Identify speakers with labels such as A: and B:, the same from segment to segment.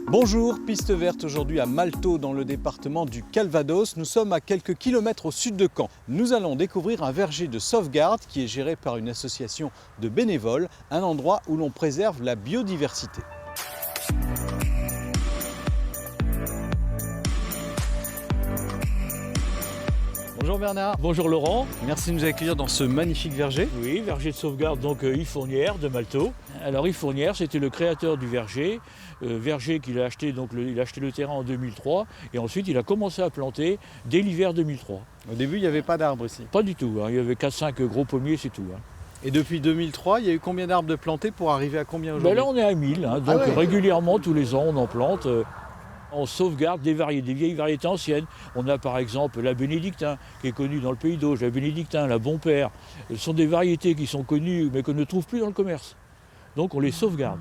A: Bonjour, piste verte aujourd'hui à Maltaux dans le département du Calvados. Nous sommes à quelques kilomètres au sud de Caen. Nous allons découvrir un verger de sauvegarde qui est géré par une association de bénévoles, un endroit où l'on préserve la biodiversité. Bonjour Bernard.
B: Bonjour Laurent.
A: Merci de nous accueillir dans ce magnifique verger.
B: Oui, verger de sauvegarde, donc Yves Fournière de Maltaux. Alors Yves Fournière, c'était le créateur du verger. Verger qu'il a acheté, il a acheté le terrain en 2003 et ensuite il a commencé à planter dès l'hiver 2003.
A: Au début, il n'y avait pas d'arbres ici.
B: Pas du tout, hein. Il y avait 4-5 gros pommiers, c'est tout. Hein.
A: Et depuis 2003, il y a eu combien d'arbres de plantés pour arriver à combien aujourd'hui?
B: Là on est à 1000, hein. Donc régulièrement tous les ans on en plante. On sauvegarde des vieilles variétés anciennes. On a par exemple la bénédictin, qui est connue dans le Pays d'Auge, la bénédictin, la bon père. Ce sont des variétés qui sont connues, mais qu'on ne trouve plus dans le commerce. Donc on les sauvegarde.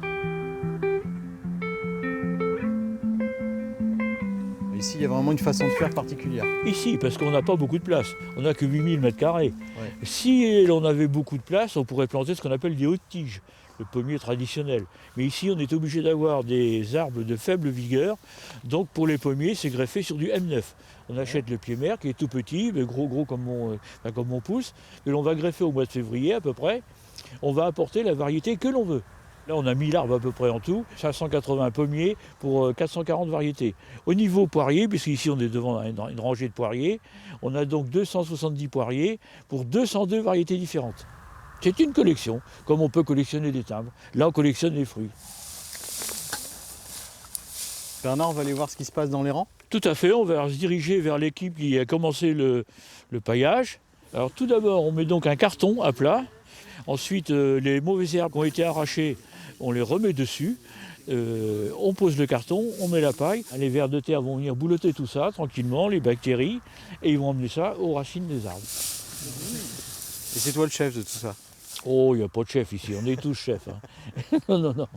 A: Ici, il y a vraiment une façon de faire particulière.
B: Ici, parce qu'on n'a pas beaucoup de place. On n'a que 8000 m².
A: Ouais.
B: Si l'on avait beaucoup de place, on pourrait planter ce qu'on appelle des hautes tiges, le pommier traditionnel. Mais ici, on est obligé d'avoir des arbres de faible vigueur. Donc pour les pommiers, c'est greffé sur du M9. On achète le pied mère qui est tout petit, mais gros comme mon pouce, que l'on va greffer au mois de février à peu près. On va apporter la variété que l'on veut. Là, on a 1000 arbres à peu près en tout, 580 pommiers pour 440 variétés. Au niveau poirier, puisqu'ici on est devant une rangée de poiriers, on a donc 270 poiriers pour 202 variétés différentes. C'est une collection, comme on peut collectionner des timbres. Là, on collectionne les fruits.
A: Bernard, on va aller voir ce qui se passe dans les rangs.
B: Tout à fait, on va se diriger vers l'équipe qui a commencé le paillage. Alors tout d'abord, on met donc un carton à plat. Ensuite, les mauvaises herbes qui ont été arrachées, on les remet dessus. On pose le carton, on met la paille. Les vers de terre vont venir boulotter tout ça tranquillement, les bactéries, et ils vont emmener ça aux racines des arbres.
A: Et c'est toi le chef de tout ça?
B: Oh, il n'y a pas de chef ici, on est tous chefs. Hein. Non.
A: Donc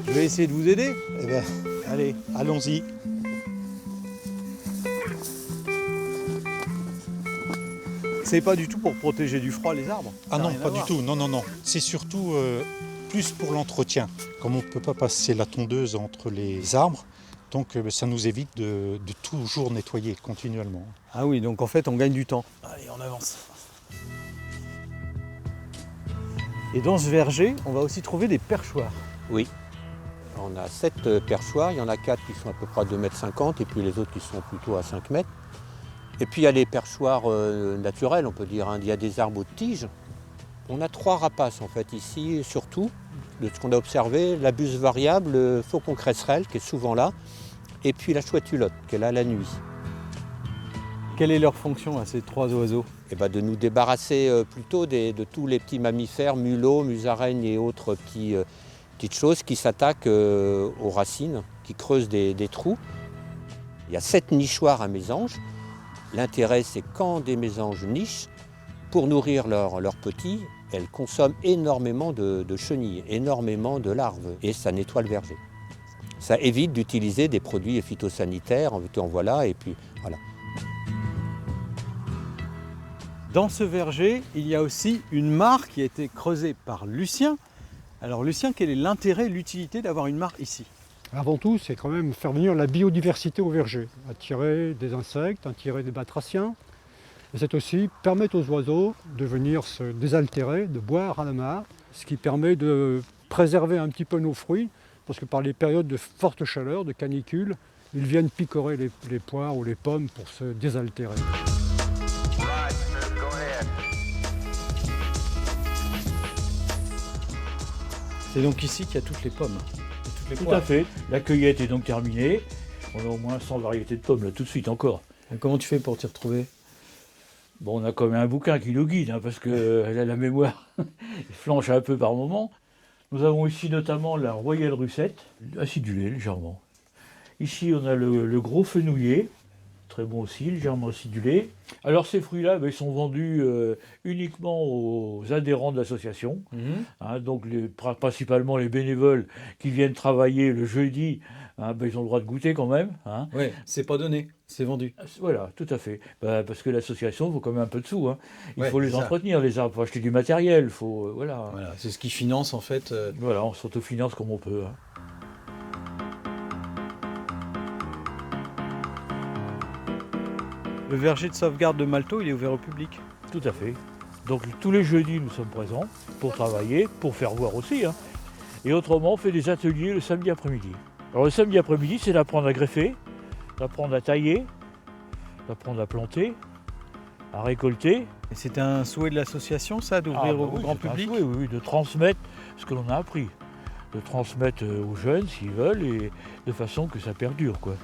A: je vais essayer de vous aider.
C: Eh bien,
A: Allez.
C: allons-y.
A: C'est pas du tout pour protéger du froid les arbres.
C: Ah
A: Ça n'a
C: non,
A: rien à
C: pas du
A: voir.
C: tout. Non. C'est surtout plus pour l'entretien. Comme on ne peut pas passer la tondeuse entre les arbres, donc ça nous évite de toujours nettoyer continuellement.
A: Ah oui, donc en fait on gagne du temps. Allez, on avance. Et dans ce verger, on va aussi trouver des perchoirs.
D: Oui. On a 7 perchoirs, il y en a 4 qui sont à peu près à 2,50 m et puis les autres qui sont plutôt à 5 mètres. Et puis il y a les perchoirs naturels, on peut dire. Hein. Il y a des arbres de tiges. On a 3 rapaces en fait ici, surtout, de ce qu'on a observé, la buse variable, le faucon cresserelle qui est souvent là, et puis la chouette hulotte qui est là la nuit.
A: Quelle est leur fonction à ces 3 oiseaux?
D: Et de nous débarrasser plutôt de tous les petits mammifères, mulots, musaraignes et autres petites choses qui s'attaquent aux racines, qui creusent des trous. Il y a 7 nichoirs à mésanges. L'intérêt, c'est quand des mésanges nichent, pour nourrir leurs petits, elles consomment énormément de chenilles, énormément de larves, et ça nettoie le verger. Ça évite d'utiliser des produits phytosanitaires, en voilà, et puis voilà.
A: Dans ce verger, il y a aussi une mare qui a été creusée par Lucien. Alors Lucien, quel est l'intérêt, l'utilité d'avoir une mare ici?
E: Avant tout, c'est quand même faire venir la biodiversité au verger, attirer des insectes, attirer des batraciens. Et c'est aussi permettre aux oiseaux de venir se désaltérer, de boire à la mare, ce qui permet de préserver un petit peu nos fruits, parce que par les périodes de forte chaleur, de canicule, ils viennent picorer les poires ou les pommes pour se désaltérer.
A: C'est donc ici qu'il y a toutes les pommes. Toutes les
B: Tout
A: poires.
B: à fait. La cueillette est donc terminée. On a au moins 100 variétés de pommes là tout de suite encore.
A: Et comment tu fais pour t'y retrouver?
B: Bon, on a quand même un bouquin qui nous guide, hein, parce qu'elle a la mémoire flanche un peu par moment. Nous avons ici notamment la Royale Russette, acidulée légèrement. Ici, on a le gros fenouiller, très bon aussi, légèrement acidulé. Alors ces fruits-là, ils sont vendus uniquement aux adhérents de l'association. Hein, donc principalement les bénévoles qui viennent travailler le jeudi, hein, ils ont le droit de goûter quand même. Hein.
A: Oui, c'est pas donné, c'est vendu.
B: Voilà, tout à fait. Parce que l'association, il faut quand même un peu de sous. Hein. Il
A: Ouais,
B: faut les
A: c'est ça.
B: entretenir, les arbres, il faut acheter du matériel, faut, voilà.
A: Voilà, c'est ce qui finance en fait.
B: Voilà, on s'autofinance comme on peut. Hein.
A: Le verger de sauvegarde de Malteau, il est ouvert au public.
B: Tout à fait. Donc tous les jeudis, nous sommes présents pour travailler, pour faire voir aussi. Et autrement, on fait des ateliers le samedi après-midi. Alors le samedi après-midi, c'est d'apprendre à greffer, d'apprendre à tailler, d'apprendre à planter, à récolter.
A: Et c'est un souhait de l'association, ça, d'ouvrir au grand public?
B: Oui, de transmettre ce que l'on a appris. De transmettre aux jeunes s'ils veulent et de façon que ça perdure, quoi.